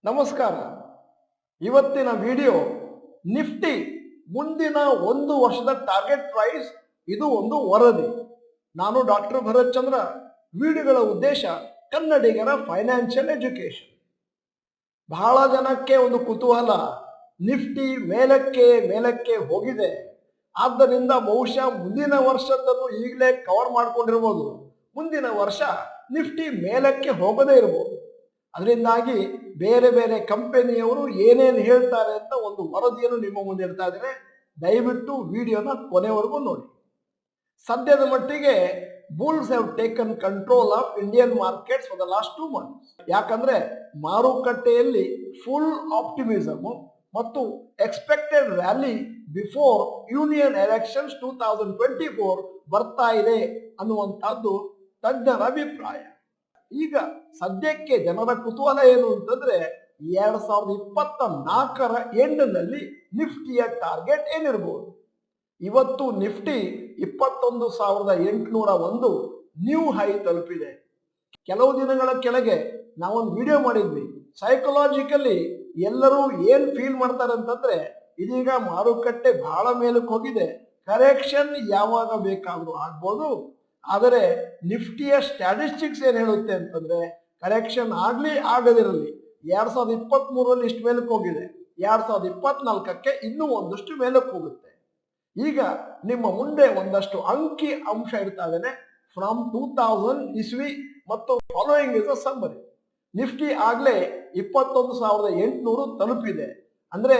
ನಮಸ್ಕಾರ. ಇವತ್ತಿನ video Nifty ಮುಂದಿನ ಒಂದು ವರ್ಷದ ಟಾರ್ಗೆಟ್ ಪ್ರೈಸ್. ಇದು ಒಂದು ವರದಿ. ನಾನು ಡಾಕ್ಟರ್ ಭರತ್ ಚಂದ್ರ. ವಿಡಿಯೋಗಳ ಉದ್ದೇಶ ಕನ್ನಡಿಗರ ಫೈನಾನ್ಷಿಯಲ್ ಎಜುಕೇಶನ್. ಬಹಳ ಜನಕ್ಕೆ ಒಂದು ಕುತೂಹಲ, ನಿಫ್ಟಿ ಮೇಲಕ್ಕೆ ಮೇಲಕ್ಕೆ ಹೋಗಿದೆ, ಆದ್ದರಿಂದ ಬಹುಶಃ ಮುಂದಿನ ವರ್ಷದನ್ನು ಈಗಲೇ ಕವರ್ ಮಾಡ್ಕೊಂಡಿರ್ಬೋದು, ಮುಂದಿನ ವರ್ಷ ನಿಫ್ಟಿ ಮೇಲಕ್ಕೆ ಹೋಗದೇ ಇರಬಹುದು. ಅದರಿಂದಾಗಿ ಬೇರೆ ಬೇರೆ ಕಂಪನಿಯವರು ಏನೇನು ಹೇಳ್ತಾರೆ ಅಂತ ಒಂದು ವರದಿಯನ್ನು ನಿಮ್ಮ ಮುಂದೆ ಇಡ್ತಾ ಇದ್ದೇನೆ. ದಯವಿಟ್ಟು ವಿಡಿಯೋನ ಕೊನೆವರೆಗೂ ನೋಡಿ. ಸದ್ಯದ ಮಟ್ಟಿಗೆ Bulls have taken control of Indian markets for the last 2 months. ಯಾಕಂದ್ರೆ ಮಾರುಕಟ್ಟೆಯಲ್ಲಿ ಫುಲ್ ಆಪ್ಟಿಮಿಸಮ್ ಮತ್ತು expected rally before union elections 2024 ಬರ್ತಾ ಇದೆ ಅನ್ನುವಂಥದ್ದು ತಜ್ಞರ ಅಭಿಪ್ರಾಯ. ಈಗ ಸದ್ಯಕ್ಕೆ ಜನರ ಕುತೂಹಲ ಏನು ಅಂತಂದ್ರೆ 2024ರ ಎಂಡ್ನಲ್ಲಿ ನಿಫ್ಟಿಯ ಟಾರ್ಗೆಟ್ ಏನಿರಬಹುದು. ಇವತ್ತು ನಿಫ್ಟಿ 21,801 ನ್ಯೂ ಹೈ ತಲುಪಿದೆ. ಕೆಲವು ದಿನಗಳ ಕೆಳಗೆ ನಾವೊಂದು ವಿಡಿಯೋ ಮಾಡಿದ್ವಿ. ಸೈಕಲಾಜಿಕಲಿ ಎಲ್ಲರೂ ಏನ್ ಫೀಲ್ ಮಾಡ್ತಾರೆ ಅಂತಂದ್ರೆ, ಇದೀಗ ಮಾರುಕಟ್ಟೆ ಬಹಳ ಮೇಲಕ್ಕೆ ಹೋಗಿದೆ, ಕರೆಕ್ಷನ್ ಯಾವಾಗ ಬೇಕಾದ್ರೂ ಆಗ್ಬೋದು. ಆದರೆ ನಿಫ್ಟಿಯ ಸ್ಟ್ಯಾಟಿಸ್ಟಿಕ್ಸ್ ಏನ್ ಹೇಳುತ್ತೆ ಅಂತಂದ್ರೆ, ಕರೆಕ್ಷನ್ ಆಗ್ಲಿ ಆಗದಿರಲಿ 2023ರಲ್ಲಿ ಇಷ್ಟು ಮೇಲಕ್ಕೆ ಹೋಗಿದೆ, 2024ಕ್ಕೆ ಇನ್ನೂ ಒಂದಷ್ಟು ಮೇಲಕ್ಕೆ ಹೋಗುತ್ತೆ. ಈಗ ನಿಮ್ಮ ಮುಂದೆ ಒಂದಷ್ಟು ಅಂಕಿ ಅಂಶ ಇಡ್ತಾ ಇದ್ದೇನೆ ಫ್ರಮ್ 2000 ಇಸ್ವಿ ಮತ್ತು following is a summary. Nifty ಆಗ್ಲೇ 21,800 ತಲುಪಿದೆ. ಅಂದ್ರೆ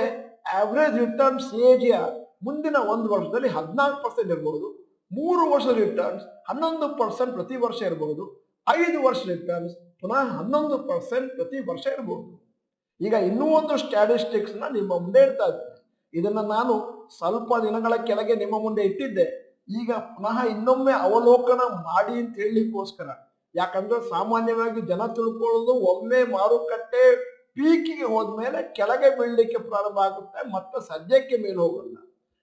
ಆವರೇಜ್ ರಿಟರ್ನ್ CAGR ಮುಂದಿನ ಒಂದು ವರ್ಷದಲ್ಲಿ 14% ಇರಬಹುದು, 3 ವರ್ಷದ ರಿಟರ್ನ್ಸ್ 11% ಪ್ರತಿ ವರ್ಷ ಇರಬಹುದು, 5 ವರ್ಷ ರಿಟರ್ನ್ಸ್ ಪುನಃ 11% ಪ್ರತಿ ವರ್ಷ ಇರಬಹುದು. ಈಗ ಇನ್ನೂ ಒಂದು ಸ್ಟ್ಯಾಟಿಸ್ಟಿಕ್ಸ್ ನ ನಿಮ್ಮ ಮುಂದೆ ಇಡ್ತಾ ಇದ್ದೇನೆ. ಇದನ್ನ ನಾನು ಸ್ವಲ್ಪ ದಿನಗಳ ಕೆಳಗೆ ನಿಮ್ಮ ಮುಂದೆ ಇಟ್ಟಿದ್ದೆ. ಈಗ ಪುನಃ ಇನ್ನೊಮ್ಮೆ ಅವಲೋಕನ ಮಾಡಿ ಅಂತ ಹೇಳಲಿಕ್ಕೋಸ್ಕರ. ಯಾಕಂದ್ರೆ ಸಾಮಾನ್ಯವಾಗಿ ಜನ ತಿಳ್ಕೊಳ್ಳೋದು, ಒಮ್ಮೆ ಮಾರುಕಟ್ಟೆ ಪೀಕಿಗೆ ಹೋದ್ಮೇಲೆ ಕೆಳಗೆ ಬೀಳಲಿಕ್ಕೆ ಪ್ರಾರಂಭ ಆಗುತ್ತೆ, ಮತ್ತೆ ಸದ್ಯಕ್ಕೆ ಮೇಲೆ ಹೋಗಲ್ಲ.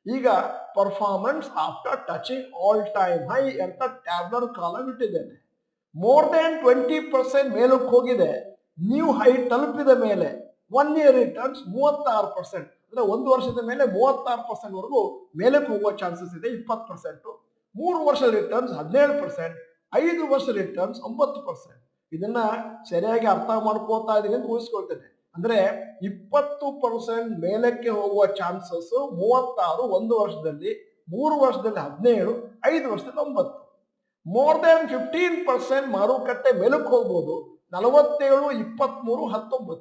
ಈಗ performance after touching all time high ಅಂತ ಟ್ಯಾಬ್ಲರ್ ಕಾಲಮ್ ಇಟ್ಟಿದ್ದೇನೆ. ಮೋರ್ ದೆನ್ 20% ಮೇಲಕ್ಕೆ ಹೋಗಿದೆ. ನ್ಯೂ ಹೈ ತಲುಪಿದ ಮೇಲೆ 1 year ರಿಟರ್ನ್ಸ್ 36%, ಅಂದ್ರೆ ಒಂದು ವರ್ಷದ ಮೇಲೆ 36% ವರೆಗೂ ಮೇಲಕ್ಕೆ ಹೋಗುವ ಚಾನ್ಸಸ್ ಇದೆ. 20%. 3 ವರ್ಷದ ರಿಟರ್ನ್ಸ್ 17%, 5 ವರ್ಷ ರಿಟರ್ನ್ಸ್ 9%. ಇದನ್ನ ಸರಿಯಾಗಿ ಅರ್ಥ ಮಾಡ್ಕೋತಾ ಇದೀನಿ ಅಂತ ಊಹಿಸ್ಕೊಳ್ತೇನೆ. ಅಂದ್ರೆ 20% ಮೇಲಕ್ಕೆ ಹೋಗುವ ಚಾನ್ಸಸ್ 36 ಒಂದು ವರ್ಷದಲ್ಲಿ, 3 ವರ್ಷದಲ್ಲಿ 17, 5 ವರ್ಷದಲ್ಲಿ 9. ಮೋರ್ ದೆನ್ 15% ಮಾರುಕಟ್ಟೆ ಮೇಲಕ್ಕೆ ಹೋಗ್ಬೋದು. 47, 23, 19.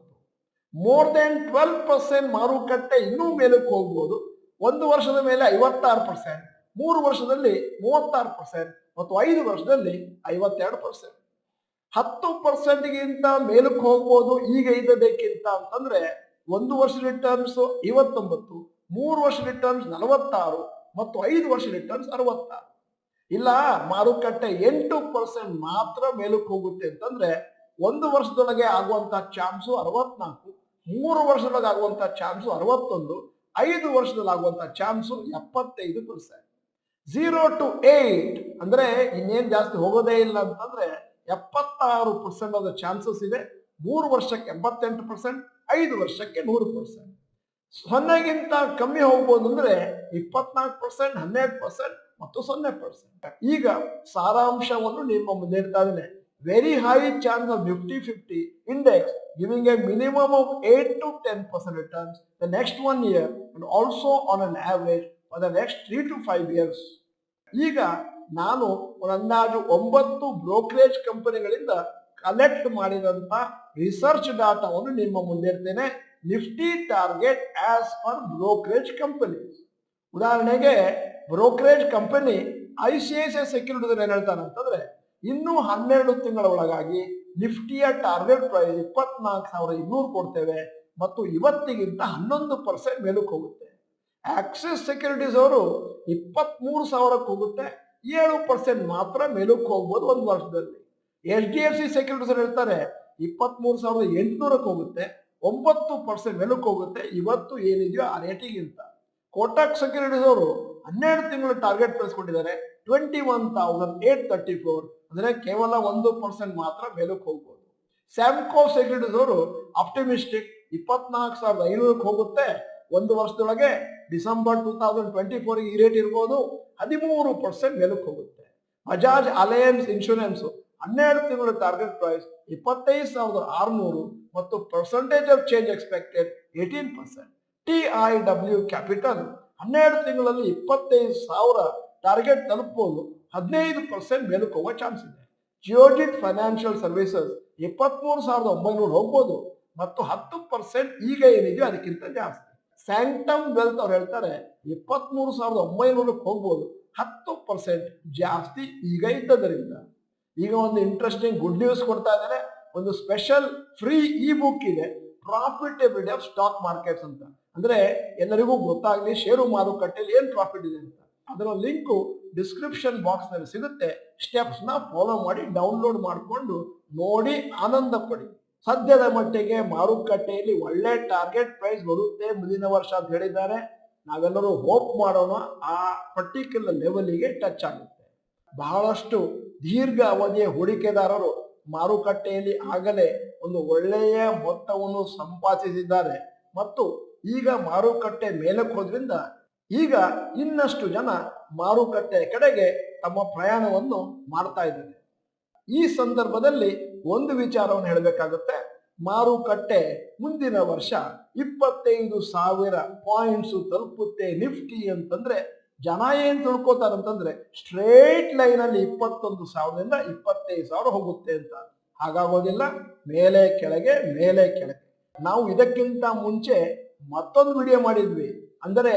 ಮೋರ್ ದೆನ್ 12% ಮಾರುಕಟ್ಟೆ ಇನ್ನೂ ಮೇಲಕ್ಕೆ ಹೋಗ್ಬೋದು. ಒಂದು ವರ್ಷದ ಮೇಲೆ 56%, 3 ವರ್ಷದಲ್ಲಿ 36% ಮತ್ತು 5 ವರ್ಷದಲ್ಲಿ 52%. 10%ಗಿಂತ ಮೇಲಕ್ಕೆ ಹೋಗ್ಬೋದು ಈಗ ಇದ್ದದಕ್ಕಿಂತ ಅಂತಂದ್ರೆ. ಒಂದು ವರ್ಷ ರಿಟರ್ನ್ಸ್ 59, 3 ವರ್ಷ ರಿಟರ್ನ್ಸ್ 46 ಮತ್ತು 5 ವರ್ಷ ರಿಟರ್ನ್ಸ್ 66. ಇಲ್ಲ, ಮಾರುಕಟ್ಟೆ 8% ಮಾತ್ರ ಮೇಲಕ್ಕೆ ಹೋಗುತ್ತೆ ಅಂತಂದ್ರೆ ಒಂದು ವರ್ಷದೊಳಗೆ ಆಗುವಂತ ಚಾನ್ಸು 64, 3 ವರ್ಷದೊಳಗೆ ಆಗುವಂತ ಚಾನ್ಸು 61, 5 ವರ್ಷದಲ್ಲಿ ಆಗುವಂತ ಚಾನ್ಸು 75%. 0 to 8 ಅಂದ್ರೆ ಇನ್ನೇನ್ ಜಾಸ್ತಿ ಹೋಗೋದೇ ಇಲ್ಲ ಅಂತಂದ್ರೆ 76% ಆದ ಚಾನ್ಸಸ್ ಇದೆ. 3 ವರ್ಷಕ್ಕೆ 88%, 5 ವರ್ಷಕ್ಕೆ 100%. 0ಗಿಂತ ಕಮ್ಮಿ ಹೋಗ್ಬೋದು ಅಂದ್ರೆ 24%, 12% ಮತ್ತು 0%. ಈಗ ಸಾರಾಂಶವನ್ನು ನಿಮ್ಮ ಮುಂದೆ ಇಡ್ತಾ ಇದ್ದೇನೆ. Very high chance of Nifty 50 index giving A minimum of 8 to 10% returns the next 1 year and also on an average for the next 3 to 5 years. ಈಗ ನಾನು ಒಂದು ಅಂದಾಜು 9 ಬ್ರೋಕರೇಜ್ ಕಂಪನಿಗಳಿಂದ ಕಲೆಕ್ಟ್ ಮಾಡಿದಂತ ರಿಸರ್ಚ್ ಡಾಟಾವನ್ನು ನಿಮ್ಮ ಮುಂದೆ ಇರ್ತೇನೆ. Nifty target as per brokerage companies. ಉದಾಹರಣೆಗೆ ಬ್ರೋಕರೇಜ್ ಕಂಪನಿ ICICI ಸೆಕ್ಯೂರಿಟೀಸ್ ಏನ್ ಹೇಳ್ತಾನೆ ಅಂತಂದ್ರೆ, ಇನ್ನೂ 12 ತಿಂಗಳ ಒಳಗಾಗಿ ನಿಫ್ಟಿಯ ಟಾರ್ಗೆಟ್ ಪ್ರೈಸ್ 24,200 ಕೊಡ್ತೇವೆ ಮತ್ತು ಇವತ್ತಿಗಿಂತ 11% ಮೇಲಕ್ಕೆ ಹೋಗುತ್ತೆ. ಆಕ್ಸಿಸ್ ಸೆಕ್ಯೂರಿಟೀಸ್ ಅವರು 23,000ಕ್ಕೆ ಹೋಗುತ್ತೆ, 7% ಮಾತ್ರ ಮೇಲಕ್ಕೆ ಹೋಗ್ಬೋದು ಒಂದು ವರ್ಷದಲ್ಲಿ. HDFC ಸೆಕ್ಯೂರಿಟೀಸ್ ಹೇಳ್ತಾರೆ 23,800ಕ್ಕೆ ಹೋಗುತ್ತೆ, 9% ಮೇಲಕ್ಕೆ ಹೋಗುತ್ತೆ ಇವತ್ತು ಏನಿದೆಯೋ ಆ ರೇಟಿಗಿಂತ. ಕೋಟಕ್ ಸೆಕ್ಯೂರಿಟೀಸ್ ಅವರು 12 ತಿಂಗಳು ಟಾರ್ಗೆಟ್ ಪ್ರೈಸ್ ಕೊಟ್ಟಿದ್ದಾರೆ 21,834, ಅಂದ್ರೆ ಕೇವಲ 1% ಮಾತ್ರ ಮೇಲಕ್ಕೆ ಹೋಗ್ಬೋದು. ಸ್ಯಾಮ್ಕೋ ಸೆಕ್ಯೂರಿಟೀಸ್ ಅವರು ಆಪ್ಟಿಮಿಸ್ಟಿಕ್ 24,500 ಹೋಗುತ್ತೆ ಒಂದು ವರ್ಷದೊಳಗೆ. ಡಿಸೆಂಬರ್ 2024 ಈ ರೇಟ್ ಇರ್ಬೋದು, 13% ಮೇಲಕ್ಕೆ ಹೋಗುತ್ತೆ. ಬಜಾಜ್ ಅಲಯನ್ಸ್ ಇನ್ಶೂರೆನ್ಸ್ 12 ತಿಂಗಳ ಟಾರ್ಗೆಟ್ ಪ್ರೈಸ್ 25,600 ಮತ್ತು percentage of change expected 18%. TIW capital 12 ತಿಂಗಳಲ್ಲಿ 25,000 ಟಾರ್ಗೆಟ್ ತಲುಪಬಹುದು, 15% ಮೇಲಕ್ಕೆ ಹೋಗೋ ಚಾನ್ಸ್ ಇದೆ. ಜಿಯೋಜಿಟ್ ಫೈನಾನ್ಷಿಯಲ್ ಸರ್ವಿಸಸ್ 23,900 ಹೋಗ್ಬೋದು ಮತ್ತು 10% ಈಗ ಏನಿದೆಯೋ ಅದಕ್ಕಿಂತ ಜಾಸ್ತಿ. ಸ್ಯಾಂಕ್ಟಮ್ ವೆಲ್ತ್ ಅವ್ರು ಹೇಳ್ತಾರೆ 23,900 ಹೋಗ್ಬೋದು, 10% ಜಾಸ್ತಿ ಈಗ ಇದ್ದದರಿಂದ. ಈಗ ಒಂದು ಇಂಟ್ರೆಸ್ಟಿಂಗ್ ಗುಡ್ ನ್ಯೂಸ್ ಕೊಡ್ತಾ ಇದ್ದಾರೆ. ಒಂದು ಸ್ಪೆಷಲ್ ಫ್ರೀ ಇ ಬುಕ್ ಇದೆ, ಪ್ರಾಫಿಟಬಿಲಿಟಿ ಆಫ್ ಸ್ಟಾಕ್ ಮಾರ್ಕೆಟ್ಸ್ ಅಂತ. ಅಂದ್ರೆ ಎಲ್ಲರಿಗೂ ಗೊತ್ತಾಗ್ಲಿ ಷೇರು ಮಾರುಕಟ್ಟೆಯಲ್ಲಿ ಏನ್ ಪ್ರಾಫಿಟ್ ಇದೆ ಅಂತ. ಅದರ ಲಿಂಕು ಡಿಸ್ಕ್ರಿಪ್ಷನ್ ಬಾಕ್ಸ್ ನಲ್ಲಿ ಸಿಗುತ್ತೆ. ಸ್ಟೆಪ್ಸ್ ನ ಫಾಲೋ ಮಾಡಿ ಡೌನ್ಲೋಡ್ ಮಾಡಿಕೊಂಡು ನೋಡಿ ಆನಂದ ಪಡಿ. ಸದ್ಯದ ಮಟ್ಟಿಗೆ ಮಾರುಕಟ್ಟೆಯಲ್ಲಿ ಒಳ್ಳೆ ಟಾರ್ಗೆಟ್ ಪ್ರೈಸ್ ಬರುತ್ತೆ ಮುಂದಿನ ವರ್ಷ ಅಂತ ಹೇಳಿದ್ದಾರೆ. ನಾವೆಲ್ಲರೂ ಹೋಪ್ ಮಾಡೋಣ ಆ ಪರ್ಟಿಕ್ಯುಲರ್ ಲೆವೆಲ್ಗೆ ಟಚ್ ಆಗುತ್ತೆ. ಬಹಳಷ್ಟು ದೀರ್ಘ ಅವಧಿಯ ಹೂಡಿಕೆದಾರರು ಮಾರುಕಟ್ಟೆಯಲ್ಲಿ ಆಗಲೇ ಒಂದು ಒಳ್ಳೆಯ ಮೊತ್ತವನ್ನು ಸಂಪಾದಿಸಿದ್ದಾರೆ ಮತ್ತು ಈಗ ಮಾರುಕಟ್ಟೆ ಮೇಲಕ್ಕೆ ಹೋದ್ರಿಂದ ಈಗ ಇನ್ನಷ್ಟು ಜನ ಮಾರುಕಟ್ಟೆ ಕಡೆಗೆ ತಮ್ಮ ಪ್ರಯಾಣವನ್ನು ಮಾಡ್ತಾ ಇದ್ದಾರೆ. ಈ ಸಂದರ್ಭದಲ್ಲಿ ಒಂದು ವಿಚಾರವನ್ನು ಹೇಳಬೇಕಾಗುತ್ತೆ. ಮಾರುಕಟ್ಟೆ ಮುಂದಿನ ವರ್ಷ 25,000 ಪಾಯಿಂಟ್ಸ್ ತಲುಪುತ್ತೆ ನಿಫ್ಟಿ ಅಂತಂದ್ರೆ ಜನ ಏನ್ ತಿಳ್ಕೊತಾರಂತಂದ್ರೆ ಸ್ಟ್ರೇಟ್ ಲೈನ್ ಅಲ್ಲಿ 21,000ದಿಂದ 25,000 ಹೋಗುತ್ತೆ ಅಂತ. ಹಾಗಾಗೋದಿಲ್ಲ, ಮೇಲೆ ಕೆಳಗೆ ಮೇಲೆ ಕೆಳಗೆ. ನಾವು ಇದಕ್ಕಿಂತ ಮುಂಚೆ ಮತ್ತೊಂದು ವಿಡಿಯೋ ಮಾಡಿದ್ವಿ. ಅಂದರೆ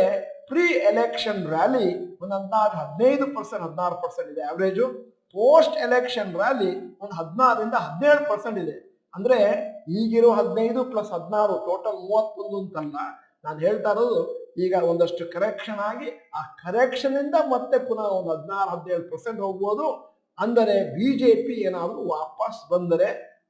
ಪ್ರೀ ಎಲೆಕ್ಷನ್ ರ್ಯಾಲಿ ಒಂದು ಅಂದಾಜು 15% 16% ಇದೆ ಆವರೇಜು. ಪೋಸ್ಟ್ ಎಲೆಕ್ಷನ್ ರ್ಯಾಲಿ ಒಂದು 16ರಿಂದ 17% ಇದೆ. ಅಂದ್ರೆ ಈಗಿರೋ 15 + 16 ಟೋಟಲ್ 31 ಅಂತಲ್ಲ. ನಾನು ಹೇಳ್ತಾ ಇರೋದು ಈಗ ಒಂದಷ್ಟು ಕರೆಕ್ಷನ್ ಆಗಿ ಆ ಕರೆಕ್ಷನ್ ಇಂದ ಮತ್ತೆ ಪುನಃ ಒಂದು 16-17% ಹೋಗ್ಬೋದು. ಅಂದರೆ ಬಿಜೆಪಿ ಏನಾದರೂ ವಾಪಸ್ ಬಂದರೆ,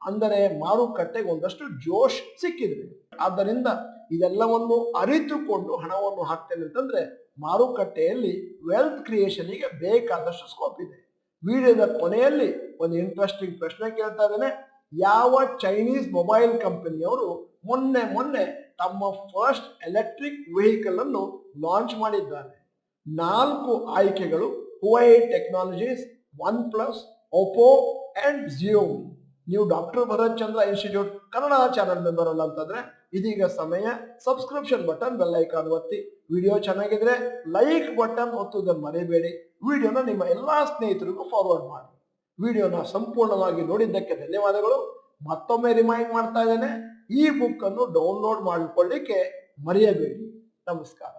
ಅಂದರೆ ಮಾರುಕಟ್ಟೆಗೆ ಒಂದಷ್ಟು ಜೋಶ್ ಸಿಕ್ಕಿದ್ರೆ. ಆದ್ದರಿಂದ ಇದೆಲ್ಲವನ್ನು ಅರಿತುಕೊಂಡು ಹಣವನ್ನು ಹಾಕ್ತೇನೆ ಅಂತಂದ್ರೆ ಮಾರುಕಟ್ಟೆಯಲ್ಲಿ ವೆಲ್ತ್ ಕ್ರಿಯೇಷನ್ಗೆ ಬೇಕಾದಷ್ಟು ಸ್ಕೋಪ್ ಇದೆ. ವಿಡಿಯೋದ ಕೊನೆಯಲ್ಲಿ ಒಂದು ಇಂಟ್ರೆಸ್ಟಿಂಗ್ ಪ್ರಶ್ನೆ ಕೇಳ್ತಾ ಇದ್ದೇನೆ. ಯಾವ ಚೈನೀಸ್ ಮೊಬೈಲ್ ಕಂಪನಿಯವರು ಮೊನ್ನೆ ತಮ್ಮ ಫಸ್ಟ್ ಎಲೆಕ್ಟ್ರಿಕ್ ವೆಹಿಕಲ್ ಅನ್ನು ಲಾಂಚ್ ಮಾಡಿದ್ದಾರೆ? 4 ಆಯ್ಕೆಗಳು: Huawei technologies, OnePlus, Oppo and Xiaomi. ನೀವು ಡಾಕ್ಟರ್ ಭರತ್ ಚಂದ್ರ ಇನ್ಸ್ಟಿಟ್ಯೂಟ್ ಕನ್ನಡ ಚಾನೆಲ್ ಮೆಂಬರ್ ಅಲ್ಲ ಅಂತಂದ್ರೆ ಇದೀಗ ಸಮಯ. ಸಬ್ಸ್ಕ್ರಿಪ್ಷನ್ ಬಟನ್, ಬೆಲ್ ಐಕಾನ್ ಒತ್ತಿ. ವಿಡಿಯೋ ಚೆನ್ನಾಗಿದ್ರೆ ಲೈಕ್ ಬಟನ್ ಒತ್ತುವುದನ್ನು ಮರೆಯಬೇಡಿ. ವಿಡಿಯೋನ ನಿಮ್ಮ ಎಲ್ಲಾ ಸ್ನೇಹಿತರಿಗೂ ಫಾರ್ವರ್ಡ್ ಮಾಡಿ. ವಿಡಿಯೋನ ಸಂಪೂರ್ಣವಾಗಿ ನೋಡಿದ್ದಕ್ಕೆ ಧನ್ಯವಾದಗಳು. ಮತ್ತೊಮ್ಮೆ ರಿಮೈಂಡ್ ಮಾಡ್ತಾ ಇದ್ದೇನೆ, ಈ ಬುಕ್ ಅನ್ನು ಡೌನ್ಲೋಡ್ ಮಾಡಿಕೊಳ್ಳಿಕ್ಕೆ ಮರೆಯಬೇಡಿ. ನಮಸ್ಕಾರ.